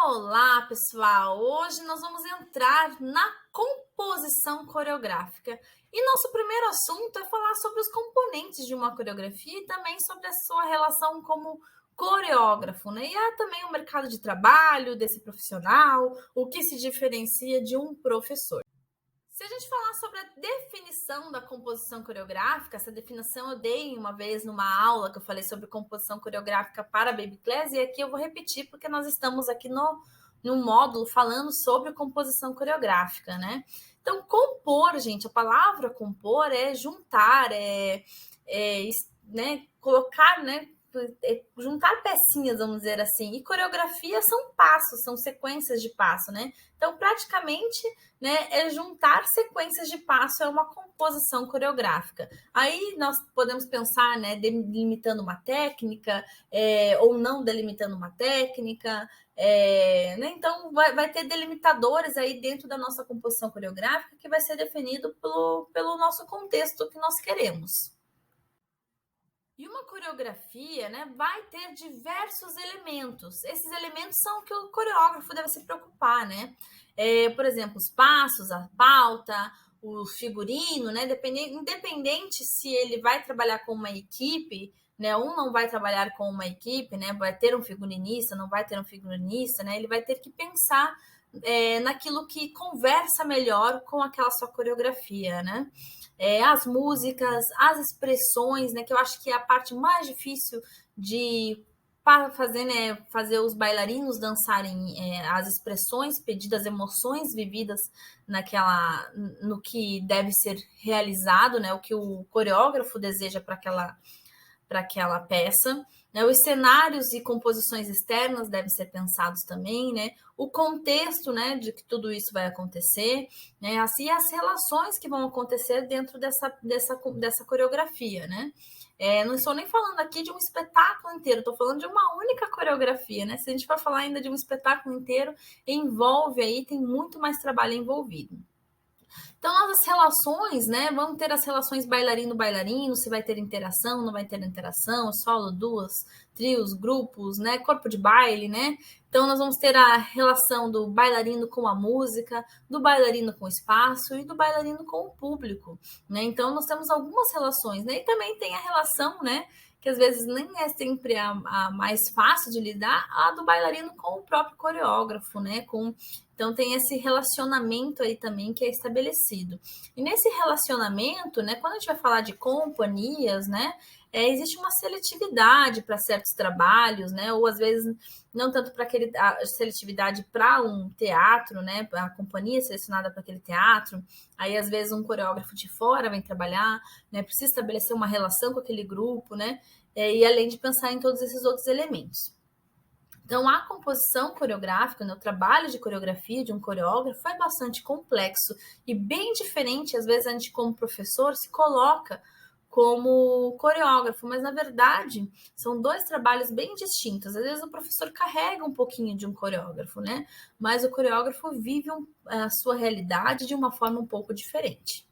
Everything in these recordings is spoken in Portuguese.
Olá, pessoal! Hoje nós vamos entrar na composição coreográfica. E nosso primeiro assunto é falar sobre os componentes de uma coreografia e também sobre a sua relação como coreógrafo, né? E há também o mercado de trabalho desse profissional, o que se diferencia de um professor. Se a gente falar sobre a definição da composição coreográfica, essa definição eu dei uma vez numa aula que eu falei sobre composição coreográfica para Baby Class, e aqui eu vou repetir porque nós estamos aqui no módulo falando sobre composição coreográfica, né? Então, compor, gente, a palavra compor é juntar, né, colocar, né, juntar pecinhas, vamos dizer assim. E coreografia são passos, são sequências de passo, né? Então, praticamente, né, é juntar sequências de passo, é uma composição coreográfica. Aí nós podemos pensar, né, delimitando uma técnica, ou não delimitando uma técnica, né? Então, vai ter delimitadores aí dentro da nossa composição coreográfica que vai ser definido pelo nosso contexto que nós queremos. E uma coreografia, né, vai ter diversos elementos. Esses elementos são o que o coreógrafo deve se preocupar, né? Por exemplo, os passos, a pauta, o figurino, né? Independente se ele vai trabalhar com uma equipe, né? Um não vai trabalhar com uma equipe, né? Vai ter um figurinista, não vai ter um figurinista, né? Ele vai ter que pensar naquilo que conversa melhor com aquela sua coreografia, né? As músicas, as expressões, né? Que eu acho que é a parte mais difícil para fazer, né? Fazer os bailarinos dançarem as expressões pedidas, as emoções vividas no que deve ser realizado, né? O que o coreógrafo deseja para aquela peça. Né? Os cenários e composições externas devem ser pensados também, né? O contexto, né, de que tudo isso vai acontecer, né? Assim, as relações que vão acontecer dentro dessa coreografia, né? Não estou nem falando aqui de um espetáculo inteiro, estou falando de uma única coreografia, né? Se a gente for falar ainda de um espetáculo inteiro, envolve aí, tem muito mais trabalho envolvido. Então, as relações, né? Vamos ter as relações bailarino-bailarino, se vai ter interação, não vai ter interação, solo, duas, trios, grupos, né? Corpo de baile, né? Então, nós vamos ter a relação do bailarino com a música, do bailarino com o espaço e do bailarino com o público, né? Então, nós temos algumas relações, né? E também tem a relação, né? Que às vezes nem é sempre a mais fácil de lidar, a do bailarino com o próprio coreógrafo, né? Então tem esse relacionamento aí também que é estabelecido. E nesse relacionamento, né, quando a gente vai falar de companhias, né, existe uma seletividade para certos trabalhos, né, ou às vezes não tanto para a seletividade para um teatro, né, a companhia selecionada para aquele teatro, aí às vezes um coreógrafo de fora vem trabalhar, né, precisa estabelecer uma relação com aquele grupo, né, e além de pensar em todos esses outros elementos. Então, a composição coreográfica, né, o trabalho de coreografia de um coreógrafo é bastante complexo e bem diferente. Às vezes, a gente, como professor, se coloca como coreógrafo, mas na verdade são dois trabalhos bem distintos. Às vezes, o professor carrega um pouquinho de um coreógrafo, né? Mas o coreógrafo vive a sua realidade de uma forma um pouco diferente.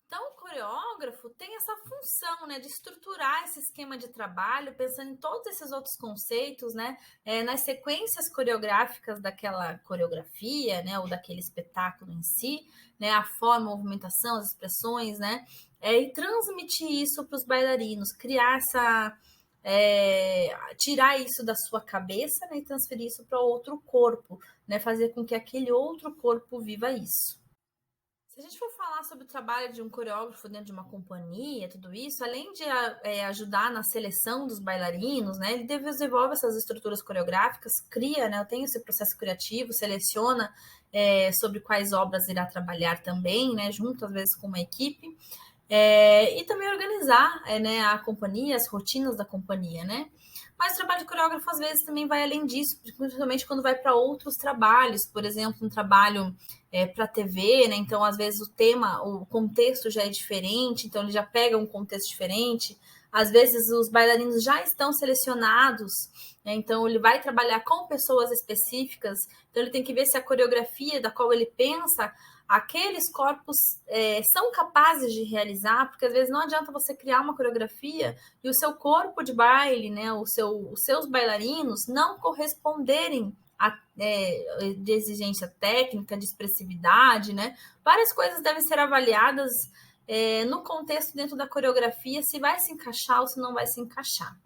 Então, o coreógrafo tem essa função, né, de estruturar esse esquema de trabalho, pensando em todos esses outros conceitos, né, nas sequências coreográficas daquela coreografia, né, ou daquele espetáculo em si, né, a forma, a movimentação, as expressões, né, e transmitir isso para os bailarinos, criar tirar isso da sua cabeça, né, e transferir isso para outro corpo, né, fazer com que aquele outro corpo viva isso. Se a gente for falar sobre o trabalho de um coreógrafo dentro de uma companhia, tudo isso, além de ajudar na seleção dos bailarinos, né, ele desenvolve essas estruturas coreográficas, cria, né, tem esse processo criativo, seleciona sobre quais obras irá trabalhar também, né, junto às vezes com uma equipe, e também organizar né, a companhia, as rotinas da companhia, né? Mas o trabalho de coreógrafo, às vezes, também vai além disso, principalmente quando vai para outros trabalhos, por exemplo, um trabalho para TV, né? Então, às vezes, o contexto já é diferente, então ele já pega um contexto diferente. Às vezes, os bailarinos já estão selecionados, né? Então ele vai trabalhar com pessoas específicas, então ele tem que ver se a coreografia da qual ele pensa aqueles corpos são capazes de realizar, porque às vezes não adianta você criar uma coreografia e o seu corpo de baile, né, os seus bailarinos não corresponderem de exigência técnica, de expressividade, né? Várias coisas devem ser avaliadas no contexto dentro da coreografia, se vai se encaixar ou se não vai se encaixar.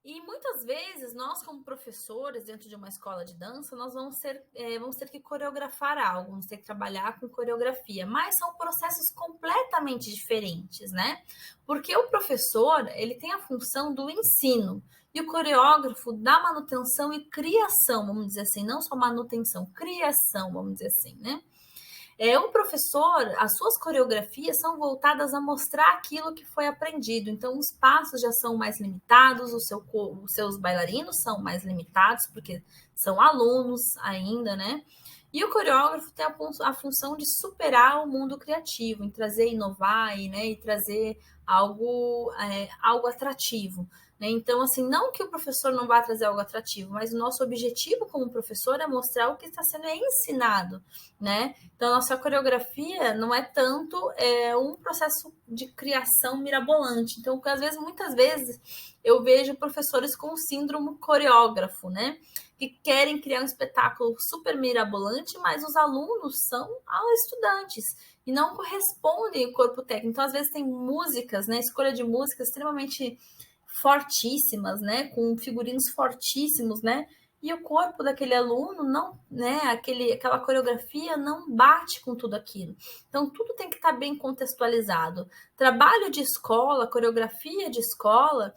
E muitas vezes, nós, como professores, dentro de uma escola de dança, nós vamos ter que coreografar algo, vamos ter que trabalhar com coreografia, mas são processos completamente diferentes, né? Porque o professor, ele tem a função do ensino, e o coreógrafo da manutenção e criação, vamos dizer assim, não só manutenção, criação, vamos dizer assim, né? O professor, as suas coreografias são voltadas a mostrar aquilo que foi aprendido. Então, os passos já são mais limitados, os seus bailarinos são mais limitados, porque são alunos ainda, né? E o coreógrafo tem a função de superar o mundo criativo, em trazer, inovar e trazer algo atrativo. Né? Então, assim, não que o professor não vá trazer algo atrativo, mas o nosso objetivo como professor é mostrar o que está sendo ensinado, né? Então, a nossa coreografia não é tanto um processo de criação mirabolante. Então, às vezes, muitas vezes, eu vejo professores com síndrome coreógrafo, né? Que querem criar um espetáculo super mirabolante, mas os alunos são estudantes e não correspondem ao corpo técnico. Então, às vezes, tem músicas, né? Escolha de músicas extremamente fortíssimas, né? Com figurinos fortíssimos, né? E o corpo daquele aluno não, né? Aquela coreografia não bate com tudo aquilo. Então, tudo tem que estar bem contextualizado. Trabalho de escola, coreografia de escola,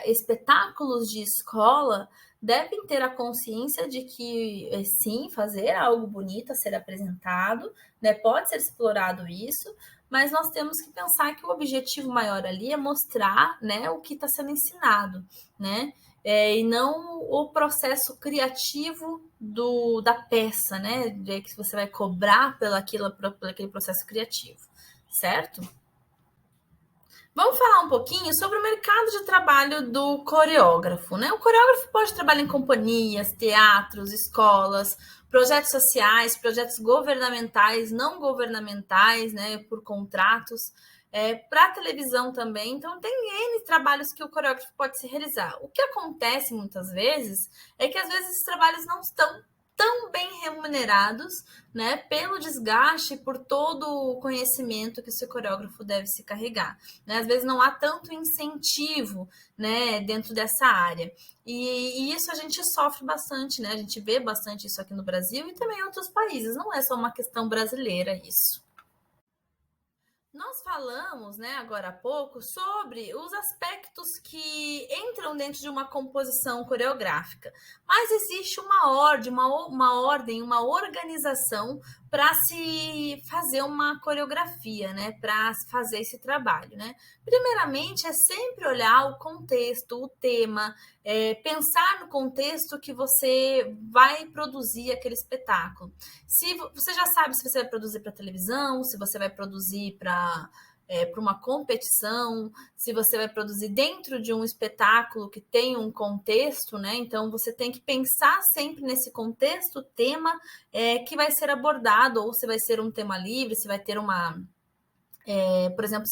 espetáculos de escola devem ter a consciência de que, sim, fazer algo bonito a ser apresentado, né? Pode ser explorado isso, mas nós temos que pensar que o objetivo maior ali é mostrar, né, o que está sendo ensinado, né? E não o processo criativo da peça, né? De que você vai cobrar pelo aquele processo criativo, certo? Vamos falar um pouquinho sobre o mercado de trabalho do coreógrafo, né? O coreógrafo pode trabalhar em companhias, teatros, escolas, projetos sociais, projetos governamentais, não governamentais, né? Por contratos, para televisão também. Então, tem N trabalhos que o coreógrafo pode se realizar. O que acontece muitas vezes é que às vezes esses trabalhos não estão tão bem remunerados, né, pelo desgaste, por todo o conhecimento que o seu coreógrafo deve se carregar. Né? Às vezes não há tanto incentivo, né, dentro dessa área. E isso a gente sofre bastante, né? A gente vê bastante isso aqui no Brasil e também em outros países. Não é só uma questão brasileira isso. Nós falamos, né, agora há pouco, sobre os aspectos que entram dentro de uma composição coreográfica. Mas existe uma organização para se fazer uma coreografia, né, para fazer esse trabalho, né? Primeiramente, é sempre olhar o contexto, o tema, pensar no contexto que você vai produzir aquele espetáculo. Se você já sabe se você vai produzir para televisão, se você vai produzir para uma competição, se você vai produzir dentro de um espetáculo que tem um contexto, né? Então você tem que pensar sempre nesse contexto, tema que vai ser abordado, ou se vai ser um tema livre, se vai ter por exemplo,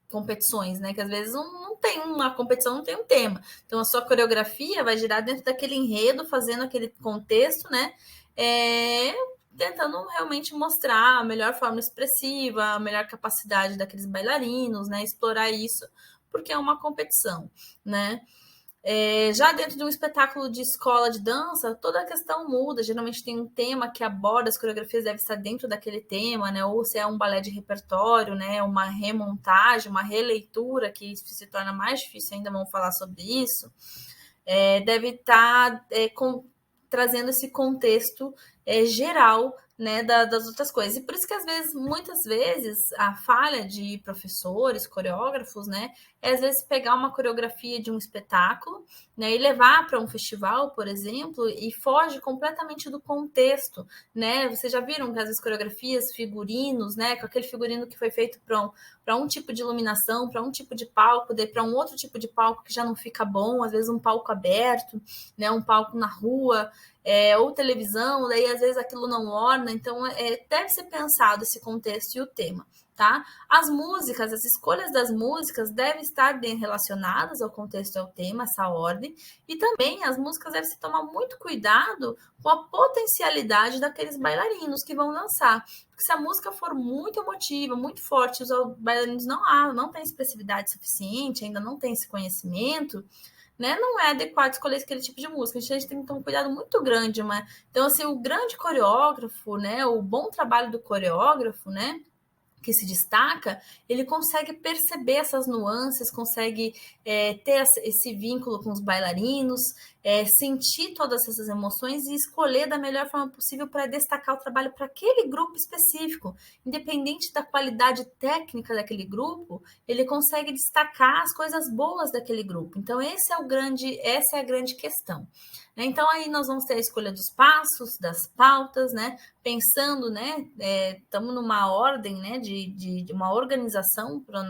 competições, né? Que às vezes não tem uma competição, não tem um tema. Então a sua coreografia vai girar dentro daquele enredo, fazendo aquele contexto, né? Tentando realmente mostrar a melhor forma expressiva, a melhor capacidade daqueles bailarinos, né? Explorar isso, porque é uma competição, né? Já dentro de um espetáculo de escola de dança, toda a questão muda. Geralmente tem um tema que aborda, as coreografias devem estar dentro daquele tema, né? Ou se é um balé de repertório, né? Uma remontagem, uma releitura, que isso se torna mais difícil, ainda vamos falar sobre isso. Deve estar trazendo esse contexto geral, né, das outras coisas. E por isso que muitas vezes, a falha de professores, coreógrafos, né, é às vezes pegar uma coreografia de um espetáculo, né, e levar para um festival, por exemplo, e foge completamente do contexto, né? Vocês já viram que às vezes coreografias, figurinos, né, com aquele figurino que foi feito para um tipo de iluminação, para um tipo de palco, daí para um outro tipo de palco que já não fica bom, às vezes um palco aberto, né, um palco na rua, ou televisão, daí às vezes aquilo não orna, então deve ser pensado esse contexto e o tema. tá? As músicas, as escolhas das músicas devem estar bem relacionadas ao contexto e ao tema, essa ordem, e também as músicas devem se tomar muito cuidado com a potencialidade daqueles bailarinos que vão dançar. Porque se a música for muito emotiva, muito forte, os bailarinos não têm expressividade suficiente, ainda não têm esse conhecimento, né, não é adequado escolher aquele tipo de música. A gente tem que ter um cuidado muito grande, mas então assim, o grande coreógrafo, né, o bom trabalho do coreógrafo, né, que se destaca, ele consegue perceber essas nuances, consegue ter esse vínculo com os bailarinos, sentir todas essas emoções e escolher da melhor forma possível para destacar o trabalho para aquele grupo específico. Independente da qualidade técnica daquele grupo, ele consegue destacar as coisas boas daquele grupo. Então, essa é a grande questão. Então, aí nós vamos ter a escolha dos passos, das pautas, né? Pensando, né? Estamos numa ordem, né? De uma organização para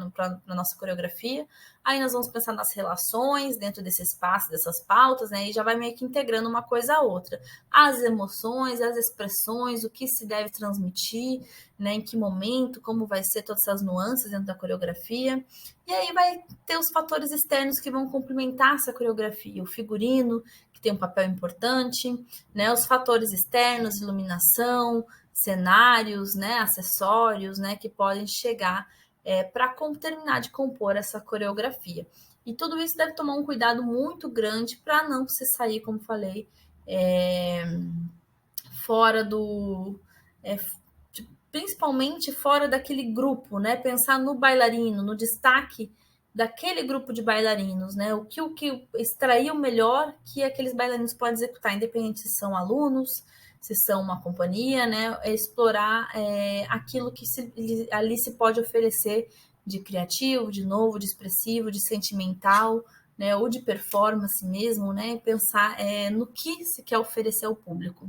a nossa coreografia. Aí nós vamos pensar nas relações dentro desses passos, dessas pautas, né? E já vai meio que integrando uma coisa a outra. As emoções, as expressões, o que se deve transmitir, né? Em que momento, como vai ser todas essas nuances dentro da coreografia. E aí vai ter os fatores externos que vão complementar essa coreografia, o figurino, que tem um papel importante, né? Os fatores externos, iluminação, cenários, né? Acessórios, né? Que podem chegar para terminar de compor essa coreografia. E tudo isso deve tomar um cuidado muito grande para não se sair, como falei, fora do. Principalmente fora daquele grupo, né? Pensar no bailarino, no destaque daquele grupo de bailarinos, né? O que extrair o melhor que aqueles bailarinos podem executar, independente se são alunos, se são uma companhia, né? Explorar aquilo que ali se pode oferecer de criativo, de novo, de expressivo, de sentimental, né? Ou de performance mesmo, né? Pensar no que se quer oferecer ao público.